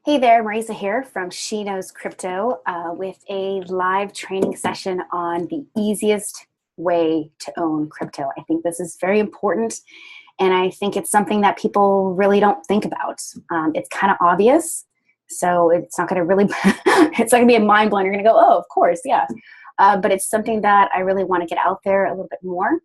Hey there, Marisa here from She Knows Crypto with a live training session on the easiest way to own crypto. I think this is very important, and I think it's something that people really don't think about. It's kind of obvious, so it's not going to really, it's not going to be a mind blown. You're going to go, oh, of course, yeah. But it's something that I really want to get out there a little bit more.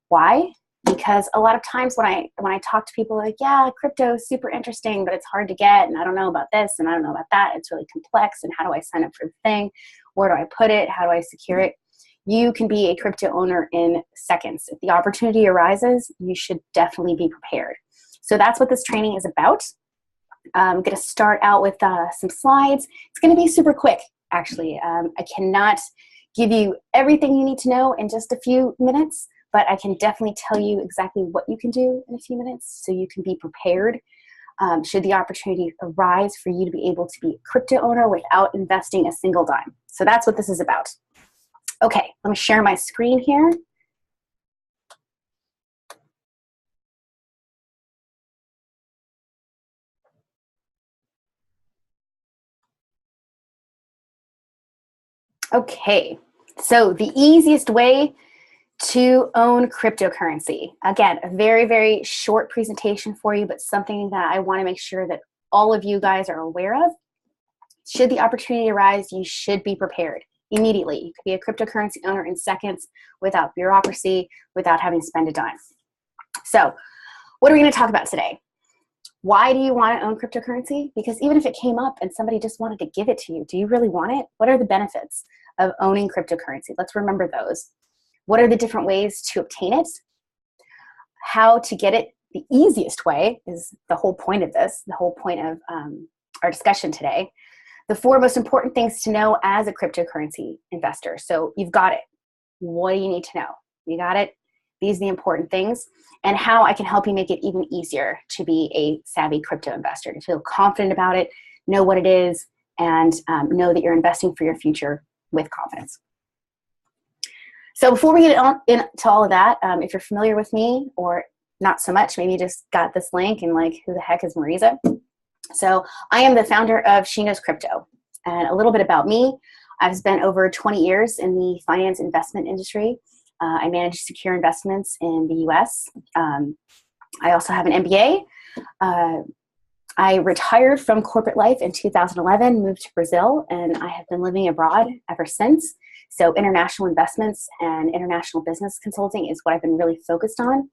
Why? Because a lot of times when I talk to people, like, yeah, crypto is super interesting, but it's hard to get, and I don't know about this, and I don't know about that. It's really complex, and how do I sign up for the thing? Where do I put it? How do I secure it? You can be a crypto owner in seconds. If the opportunity arises, you should definitely be prepared. So that's what this training is about. I'm going to start out with some slides. It's going to be super quick, actually. I cannot give you everything you need to know in just a few minutes, but I can definitely tell you exactly what you can do in a few minutes so you can be prepared should the opportunity arise for you to be able to be a crypto owner without investing a single dime. So that's what this is about. Okay, let me share my screen here. Okay, so the easiest way to own cryptocurrency. Again, a very, very short presentation for you, but something that I want to make sure that all of you guys are aware of. Should the opportunity arise, you should be prepared immediately. You could be a cryptocurrency owner in seconds without bureaucracy, without having to spend a dime. So what are we going to talk about today? Why do you want to own cryptocurrency? Because even if it came up and somebody just wanted to give it to you, do you really want it? What are the benefits of owning cryptocurrency? Let's remember those. What are the different ways to obtain it? How to get it the easiest way is the whole point of this, the whole point of our discussion today. The 4 most important things to know as a cryptocurrency investor. So you've got it. What do you need to know? You got it? These are the important things, and how I can help you make it even easier to be a savvy crypto investor, to feel confident about it, know what it is, and know that you're investing for your future with confidence. So before we get into all of that, if you're familiar with me or not so much, maybe you just got this link and like, who the heck is Marisa? So I am the founder of She Knows Crypto. And a little bit about me, I've spent over 20 years in the finance investment industry. I manage secure investments in the US. I also have an MBA. I retired from corporate life in 2011, moved to Brazil, and I have been living abroad ever since. So international investments and international business consulting is what I've been really focused on.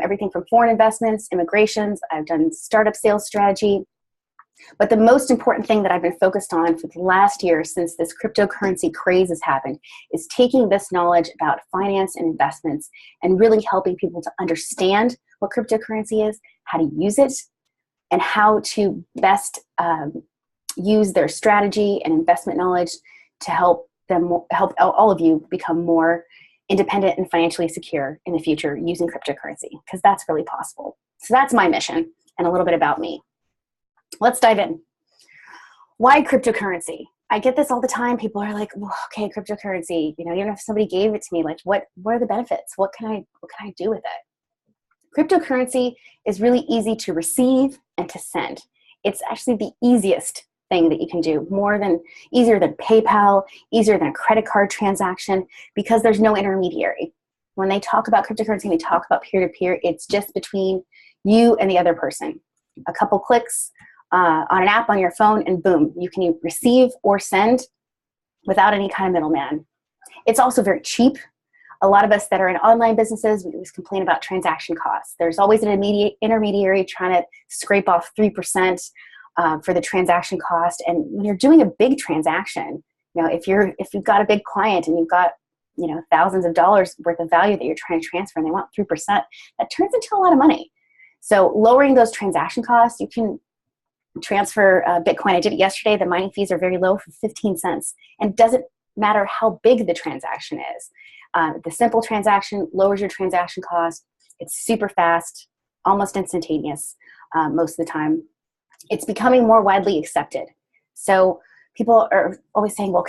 Everything from foreign investments, immigrations, I've done startup sales strategy. But the most important thing that I've been focused on for the last year since this cryptocurrency craze has happened is taking this knowledge about finance and investments and really helping people to understand what cryptocurrency is, how to use it, and how to best use their strategy and investment knowledge to help all of you become more independent and financially secure in the future using cryptocurrency, because that's really possible. So that's my mission and a little bit about me. Let's dive in. Why cryptocurrency? I get this all the time. People are like, well, okay, cryptocurrency, even if somebody gave it to me, like what are the benefits? What can I do with it? Cryptocurrency is really easy to receive and to send. It's actually the easiest thing that you can do, easier than PayPal, easier than a credit card transaction, because there's no intermediary. When they talk about cryptocurrency, they talk about peer-to-peer, it's just between you and the other person. A couple clicks on an app on your phone, and boom, you can receive or send without any kind of middleman. It's also very cheap. A lot of us that are in online businesses, we always complain about transaction costs. There's always an intermediary trying to scrape off 3% for the transaction cost. And when you're doing a big transaction, if you've got a big client and you've got thousands of dollars worth of value that you're trying to transfer and they want 3%, that turns into a lot of money. So lowering those transaction costs, you can transfer Bitcoin. I did it yesterday. The mining fees are very low, for 15 cents. And it doesn't matter how big the transaction is. The simple transaction lowers your transaction cost. It's super fast, almost instantaneous most of the time. It's becoming more widely accepted. So people are always saying, well,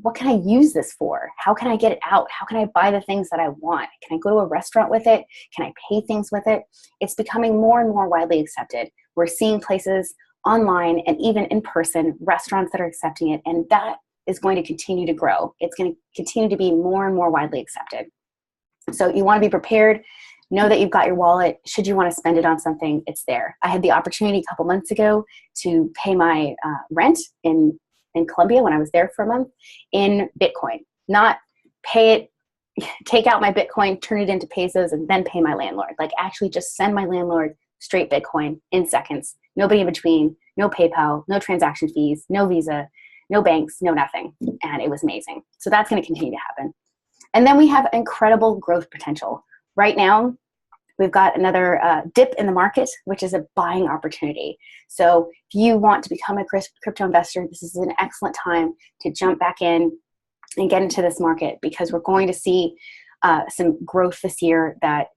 what can I use this for? How can I get it out? How can I buy the things that I want? Can I go to a restaurant with it? Can I pay things with it? It's becoming more and more widely accepted. We're seeing places online, and even in person, restaurants that are accepting it. And that is going to continue to grow. It's going to continue to be more and more widely accepted. So you want to be prepared. Know that you've got your wallet. Should you want to spend it on something, it's there. I had the opportunity a couple months ago to pay my rent in Colombia when I was there for a month in Bitcoin. Not pay it, take out my Bitcoin, turn it into pesos, and then pay my landlord. Like actually just send my landlord straight Bitcoin in seconds. Nobody in between, no PayPal, no transaction fees, no Visa, no banks, no nothing. And it was amazing. So that's going to continue to happen. And then we have incredible growth potential. Right now, we've got another dip in the market, which is a buying opportunity. So if you want to become a crypto investor, this is an excellent time to jump back in and get into this market, because we're going to see some growth this year that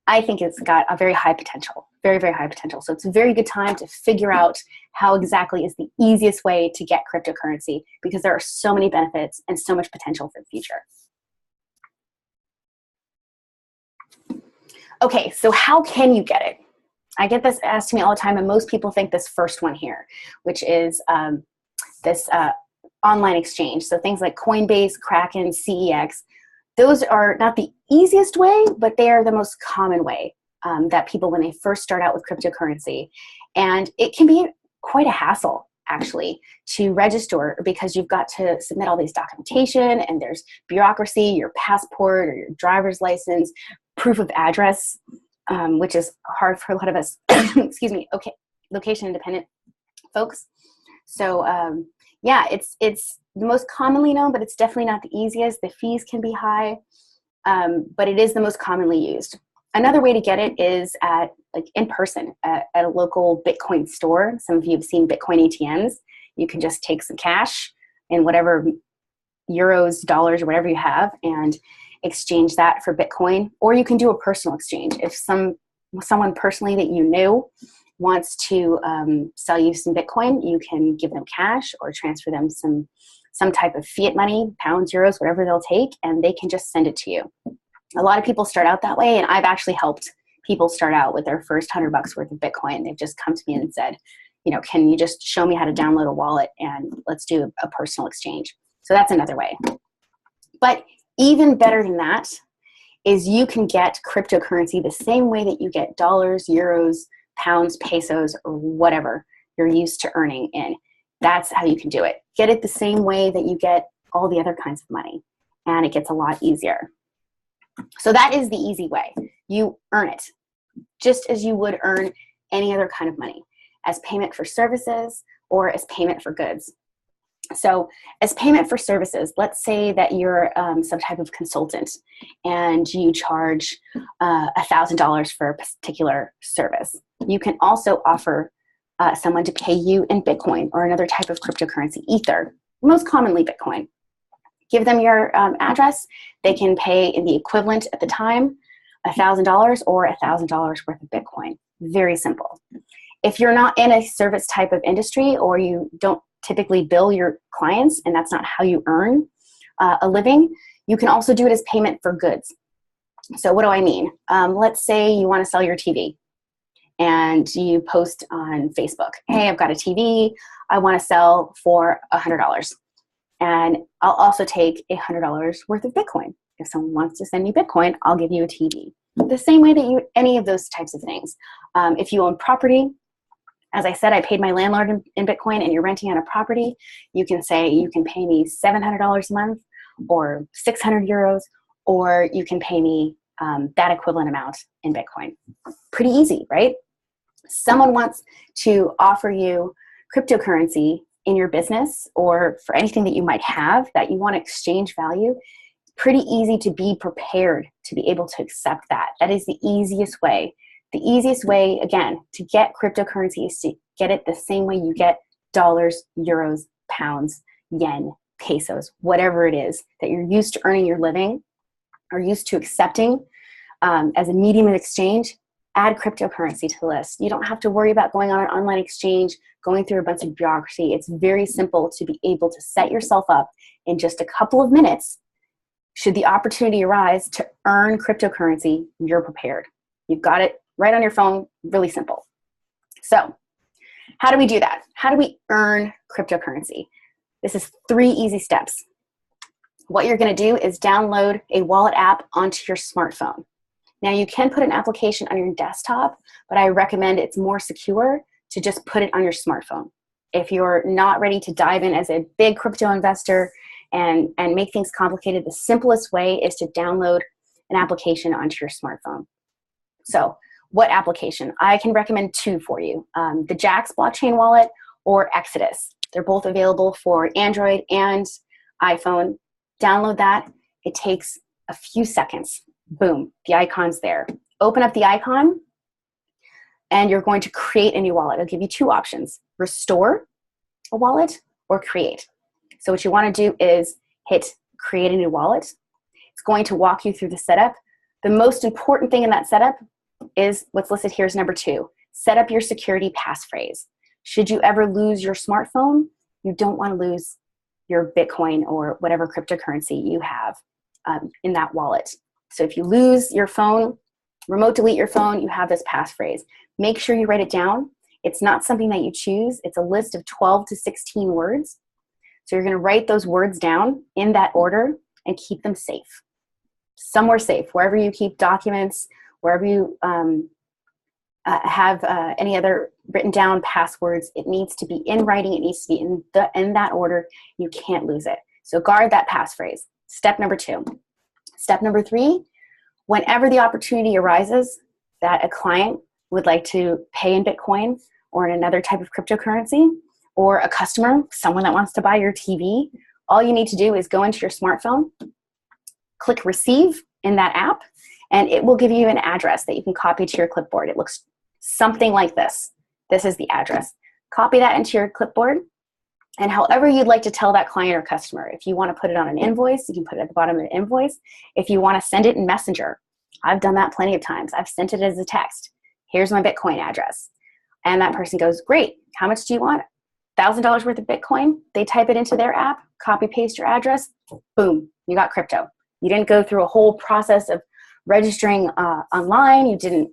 I think it's got a very high potential, very, very high potential. So it's a very good time to figure out how exactly is the easiest way to get cryptocurrency, because there are so many benefits and so much potential for the future. Okay, so how can you get it? I get this asked to me all the time, and most people think this first one here, which is this online exchange. So things like Coinbase, Kraken, CEX, those are not the easiest way, but they are the most common way that people, when they first start out with cryptocurrency. And it can be quite a hassle, actually, to register, because you've got to submit all these documentation, and there's bureaucracy, your passport or your driver's license, proof of address, which is hard for a lot of us, excuse me, okay, location independent folks. So yeah, it's the most commonly known, but it's definitely not the easiest. The fees can be high, but it is the most commonly used. Another way to get it is at in person at a local Bitcoin store. Some of you have seen Bitcoin ATMs. You can just take some cash and whatever euros, dollars, or whatever you have, and exchange that for Bitcoin. Or you can do a personal exchange. If someone personally that you know wants to sell you some Bitcoin, you can give them cash or transfer them some type of fiat money, pounds, euros, whatever they'll take, and they can just send it to you. A lot of people start out that way, and I've actually helped people start out with their first $100 worth of Bitcoin. They've just come to me and said, you know, can you just show me how to download a wallet and let's do a personal exchange. So that's another way. But even better than that is you can get cryptocurrency the same way that you get dollars, euros, pounds, pesos, or whatever you're used to earning in. That's how you can do it. Get it the same way that you get all the other kinds of money, and it gets a lot easier. So that is the easy way. You earn it just as you would earn any other kind of money, as payment for services or as payment for goods. So as payment for services, let's say that you're some type of consultant and you charge $1,000 for a particular service. You can also offer someone to pay you in Bitcoin or another type of cryptocurrency, Ether, most commonly Bitcoin. Give them your address. They can pay in the equivalent at the time, $1,000 or $1,000 worth of Bitcoin. Very simple. If you're not in a service type of industry, or you don't typically bill your clients, and that's not how you earn a living, you can also do it as payment for goods. So what do I mean? Let's say you want to sell your TV and you post on Facebook, hey, I've got a TV I want to sell for $100. And I'll also take $100 worth of Bitcoin. If someone wants to send me Bitcoin, I'll give you a TV. The same way that you, any of those types of things. If you own property, as I said, I paid my landlord in Bitcoin, and you're renting out a property, you can say you can pay me $700 a month or 600 euros, or you can pay me that equivalent amount in Bitcoin. Pretty easy, right? Someone wants to offer you cryptocurrency in your business or for anything that you might have that you want to exchange value. Pretty easy to be prepared to be able to accept that. That is the easiest way. The easiest way, again, to get cryptocurrency is to get it the same way you get dollars, euros, pounds, yen, pesos, whatever it is that you're used to earning your living or used to accepting as a medium of exchange. Add cryptocurrency to the list. You don't have to worry about going on an online exchange, going through a bunch of bureaucracy. It's very simple to be able to set yourself up in just a couple of minutes. Should the opportunity arise to earn cryptocurrency, you're prepared. You've got it right on your phone, really simple. So How do we do that? How do we earn cryptocurrency? This is 3 easy steps. What you're going to do is download a wallet app onto your smartphone. Now, you can put an application on your desktop, but I recommend it's more secure to just put it on your smartphone. If you're not ready to dive in as a big crypto investor and make things complicated, the simplest way is to download an application onto your smartphone. So what application? I can recommend 2 for you. The Jax blockchain wallet or Exodus. They're both available for Android and iPhone. Download that. It takes a few seconds. Boom, the icon's there. Open up the icon and you're going to create a new wallet. It'll give you 2 options: restore a wallet or create. So what you want to do is hit create a new wallet. It's going to walk you through the setup. The most important thing in that setup is what's listed here is number 2. Set up your security passphrase. Should you ever lose your smartphone, you don't want to lose your Bitcoin or whatever cryptocurrency you have in that wallet. So if you lose your phone, remote delete your phone, you have this passphrase. Make sure you write it down. It's not something that you choose. It's a list of 12 to 16 words. So you're going to write those words down in that order and keep them safe. Somewhere safe, wherever you keep documents, wherever you have any other written down passwords, it needs to be in writing. It needs to be in that order. You can't lose it. So guard that passphrase. Step number 2. Step number 3, whenever the opportunity arises that a client would like to pay in Bitcoin or in another type of cryptocurrency, or a customer, someone that wants to buy your TV, all you need to do is go into your smartphone, click receive in that app, and it will give you an address that you can copy to your clipboard. It looks something like this. This is the address. Copy that into your clipboard, and however you'd like to tell that client or customer. If you want to put it on an invoice, you can put it at the bottom of the invoice. If you want to send it in Messenger, I've done that plenty of times. I've sent it as a text. Here's my Bitcoin address. And that person goes, great, how much do you want? $1,000 worth of Bitcoin. They type it into their app, copy paste your address, boom, you got crypto. You didn't go through a whole process of registering online. You didn't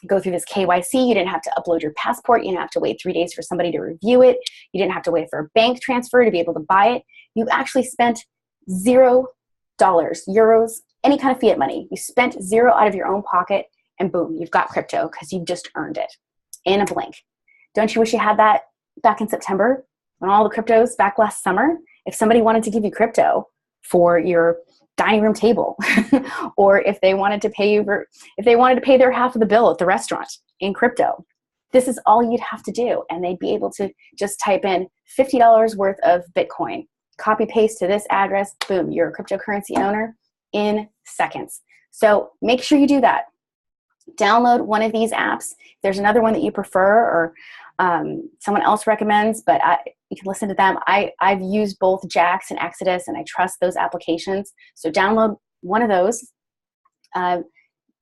go through this KYC. You didn't have to upload your passport. You didn't have to wait 3 days for somebody to review it. You didn't have to wait for a bank transfer to be able to buy it. You actually spent $0, euros, any kind of fiat money. You spent 0 out of your own pocket, and boom, you've got crypto because you've just earned it in a blink. Don't you wish you had that back in September when all the cryptos back last summer? If somebody wanted to give you crypto for your dining room table, or if they wanted to pay their half of the bill at the restaurant in crypto, this is all you'd have to do. And they'd be able to just type in $50 worth of Bitcoin, copy paste to this address, boom, you're a cryptocurrency owner in seconds. So make sure you do that. Download one of these apps. If there's another one that you prefer or someone else recommends, but you can listen to them. I've used both Jax and Exodus, and I trust those applications. So download one of those,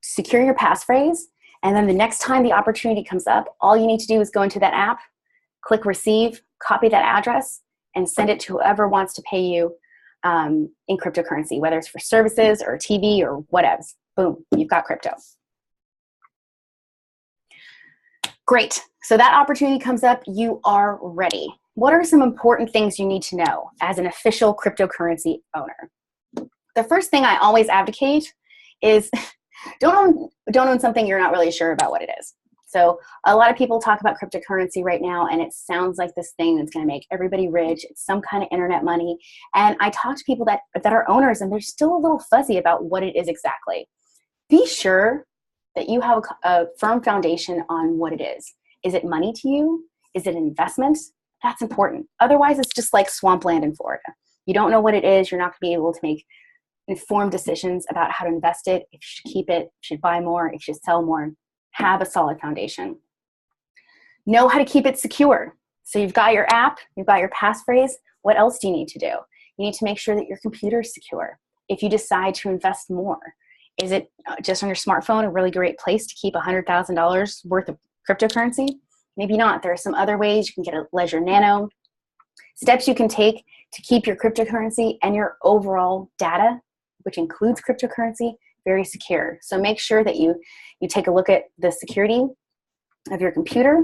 secure your passphrase, and then the next time the opportunity comes up, all you need to do is go into that app, click receive, copy that address, and send it to whoever wants to pay you in cryptocurrency, whether it's for services or TV or whatever. Boom, you've got crypto. Great. So that opportunity comes up, you are ready. What are some important things you need to know as an official cryptocurrency owner? The first thing I always advocate is don't own something you're not really sure about what it is. So a lot of people talk about cryptocurrency right now, and it sounds like this thing that's going to make everybody rich. It's some kind of internet money. And I talk to people that are owners, and they're still a little fuzzy about what it is exactly. Be sure that you have a firm foundation on what it is. Is it money to you? Is it an investment? That's important. Otherwise, it's just like swampland in Florida. You don't know what it is. You're not going to be able to make informed decisions about how to invest it, if you should keep it, if you should buy more, if you should sell more. Have a solid foundation. Know how to keep it secure. So you've got your app, you've got your passphrase. What else do you need to do? You need to make sure that your computer is secure. If you decide to invest more, is it just on your smartphone a really great place to keep $100,000 worth of cryptocurrency? Maybe not. There are some other ways. You can get a Ledger Nano. Steps you can take to keep your cryptocurrency and your overall data, which includes cryptocurrency, very secure. So make sure that you take a look at the security of your computer.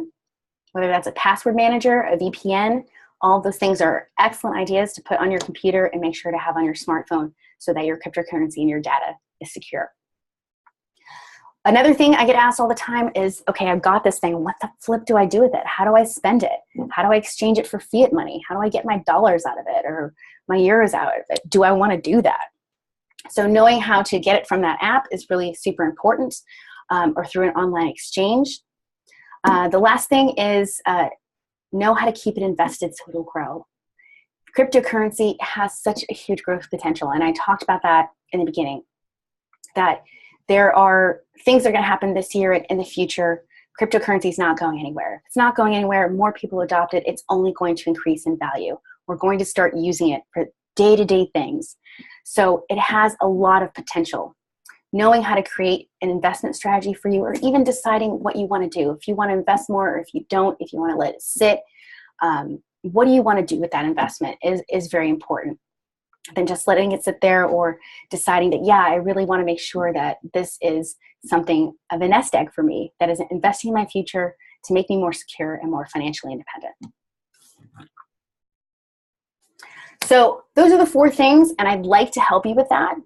whether that's a password manager, a VPN. All of those things are excellent ideas to put on your computer and make sure to have on your smartphone so that your cryptocurrency and your data is secure. Another thing I get asked all the time is, okay, I've got this thing. What the flip do I do with it? How do I spend it? How do I exchange it for fiat money? How do I get my dollars out of it or my euros out of it? Do I want to do that? So knowing how to get it from that app is really super important, or through an online exchange. The last thing is know how to keep it invested so it'll grow. Cryptocurrency has such a huge growth potential, and I talked about that in the beginning, that there are things that are going to happen this year and in the future. Cryptocurrency is not going anywhere. It's not going anywhere. More people adopt it. It's only going to increase in value. We're going to start using it for day-to-day things. So it has a lot of potential. Knowing how to create an investment strategy for you, or even deciding what you want to do. If you want to invest more, or if you don't, if you want to let it sit, what do you want to do with that investment is very important. Than just letting it sit there, or deciding that, yeah, I really want to make sure that this is something of a nest egg for me, that is investing in my future to make me more secure and more financially independent. So those are the 4 things, and I'd like to help you with that.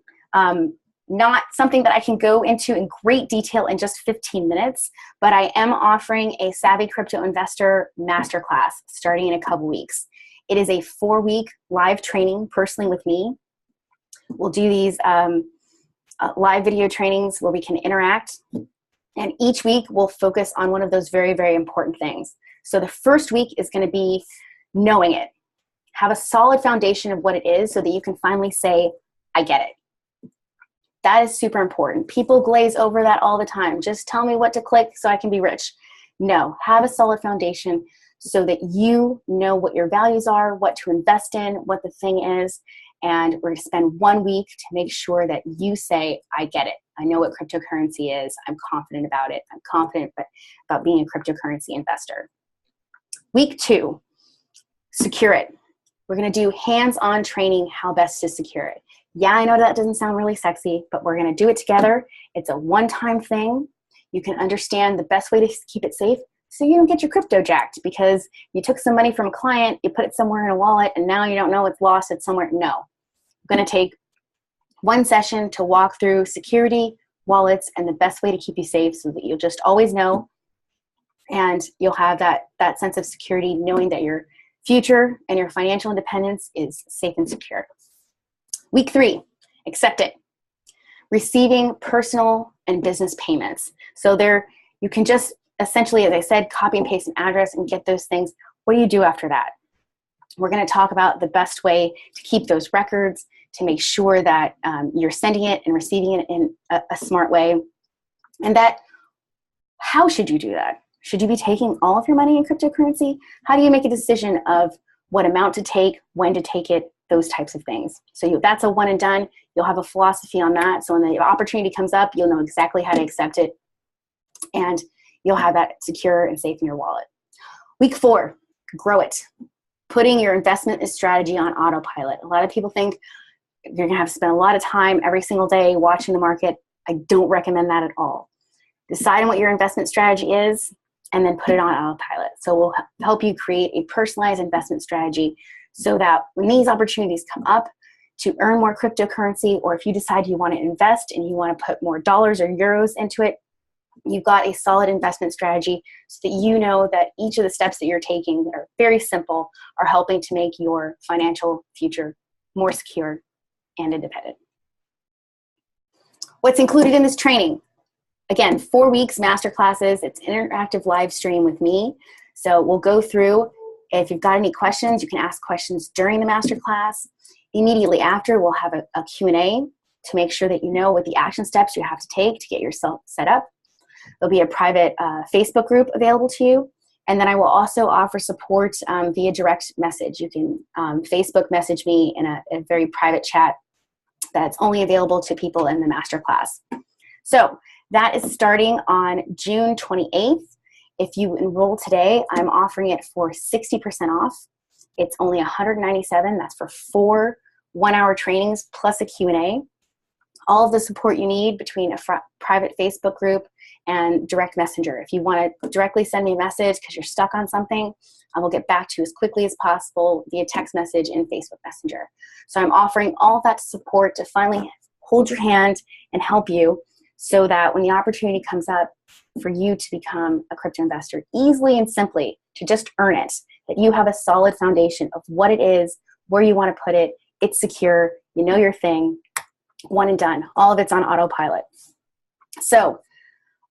Not something that I can go into in great detail in just 15 minutes, but I am offering a Savvy Crypto Investor Masterclass starting in a couple weeks. It is a 4-week live training personally with me. We'll do these live video trainings where we can interact, and each week we'll focus on one of those very, very important things. So the first week is going to be knowing it. Have a solid foundation of what it is so that you can finally say, I get it. That is super important. People glaze over that all the time. Just tell me what to click so I can be rich. No, have a solid foundation so that you know what your values are, what to invest in, what the thing is, and we're going to spend 1 week to make sure that you say, I get it. I know what cryptocurrency is. I'm confident about it. I'm confident about being a cryptocurrency investor. Week 2, secure it. We're going to do hands-on training how best to secure it. Yeah, I know that doesn't sound really sexy, but we're going to do it together. It's a one-time thing. You can understand the best way to keep it safe so you don't get your crypto jacked because you took some money from a client, you put it somewhere in a wallet, and now you don't know it's lost, it's somewhere. No. I'm going to take 1 session to walk through security, wallets, and the best way to keep you safe so that you'll just always know, and you'll have that sense of security knowing that your future and your financial independence is safe and secure. Week 3, accept it. Receiving personal and business payments. So there, you can just essentially, as I said, copy and paste an address and get those things. What do you do after that? We're going to talk about the best way to keep those records, to make sure that you're sending it and receiving it in a smart way. And that, how should you do that? Should you be taking all of your money in cryptocurrency? How do you make a decision of what amount to take, when to take it, those types of things? So that's a one and done. You'll have a philosophy on that. So when the opportunity comes up, you'll know exactly how to accept it. And you'll have that secure and safe in your wallet. Week 4, grow it. Putting your investment strategy on autopilot. A lot of people think you're going to have to spend a lot of time every single day watching the market. I don't recommend that at all. Decide on what your investment strategy is and then put it on autopilot. So we'll help you create a personalized investment strategy so that when these opportunities come up to earn more cryptocurrency, or if you decide you want to invest and you want to put more dollars or euros into it, you've got a solid investment strategy so that you know that each of the steps that you're taking that are very simple are helping to make your financial future more secure and independent. What's included in this training? Again, 4 weeks masterclasses. It's interactive live stream with me. So we'll go through. If you've got any questions, you can ask questions during the masterclass. Immediately after, we'll have a Q&A to make sure that you know what the action steps you have to take to get yourself set up. There'll be a private Facebook group available to you. And then I will also offer support via direct message. You can Facebook message me in a very private chat that's only available to people in the masterclass. So that is starting on June 28th. If you enroll today, I'm offering it for 60% off. It's only $197. That's for 4 one-hour trainings plus a Q&A. All of the support you need between a private Facebook group and direct messenger. If you want to directly send me a message because you're stuck on something, I will get back to you as quickly as possible via text message and Facebook Messenger. So I'm offering all of that support to finally hold your hand and help you so that when the opportunity comes up for you to become a crypto investor easily and simply, to just earn it, that you have a solid foundation of what it is, where you want to put it, it's secure, you know your thing, one and done. All of it's on autopilot. So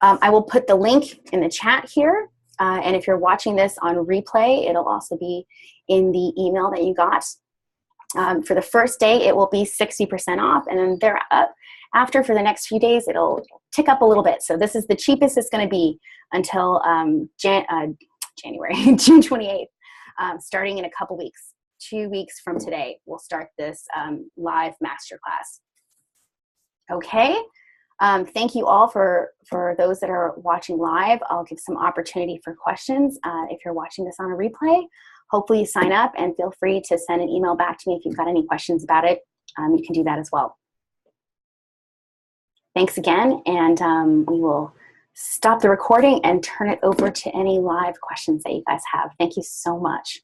I will put the link in the chat here. And if you're watching this on replay, it'll also be in the email that you got. For the first day, it will be 60% off. And then thereafter, for the next few days, it'll tick up a little bit. So this is the cheapest it's going to be until January, June 28th, starting in a couple weeks. 2 weeks from today, we'll start this live masterclass. Okay. Thank you all for those that are watching live. I'll give some opportunity for questions. If you're watching this on a replay, hopefully you sign up and feel free to send an email back to me if you've got any questions about it. You can do that as well. Thanks again, and we will stop the recording and turn it over to any live questions that you guys have. Thank you so much.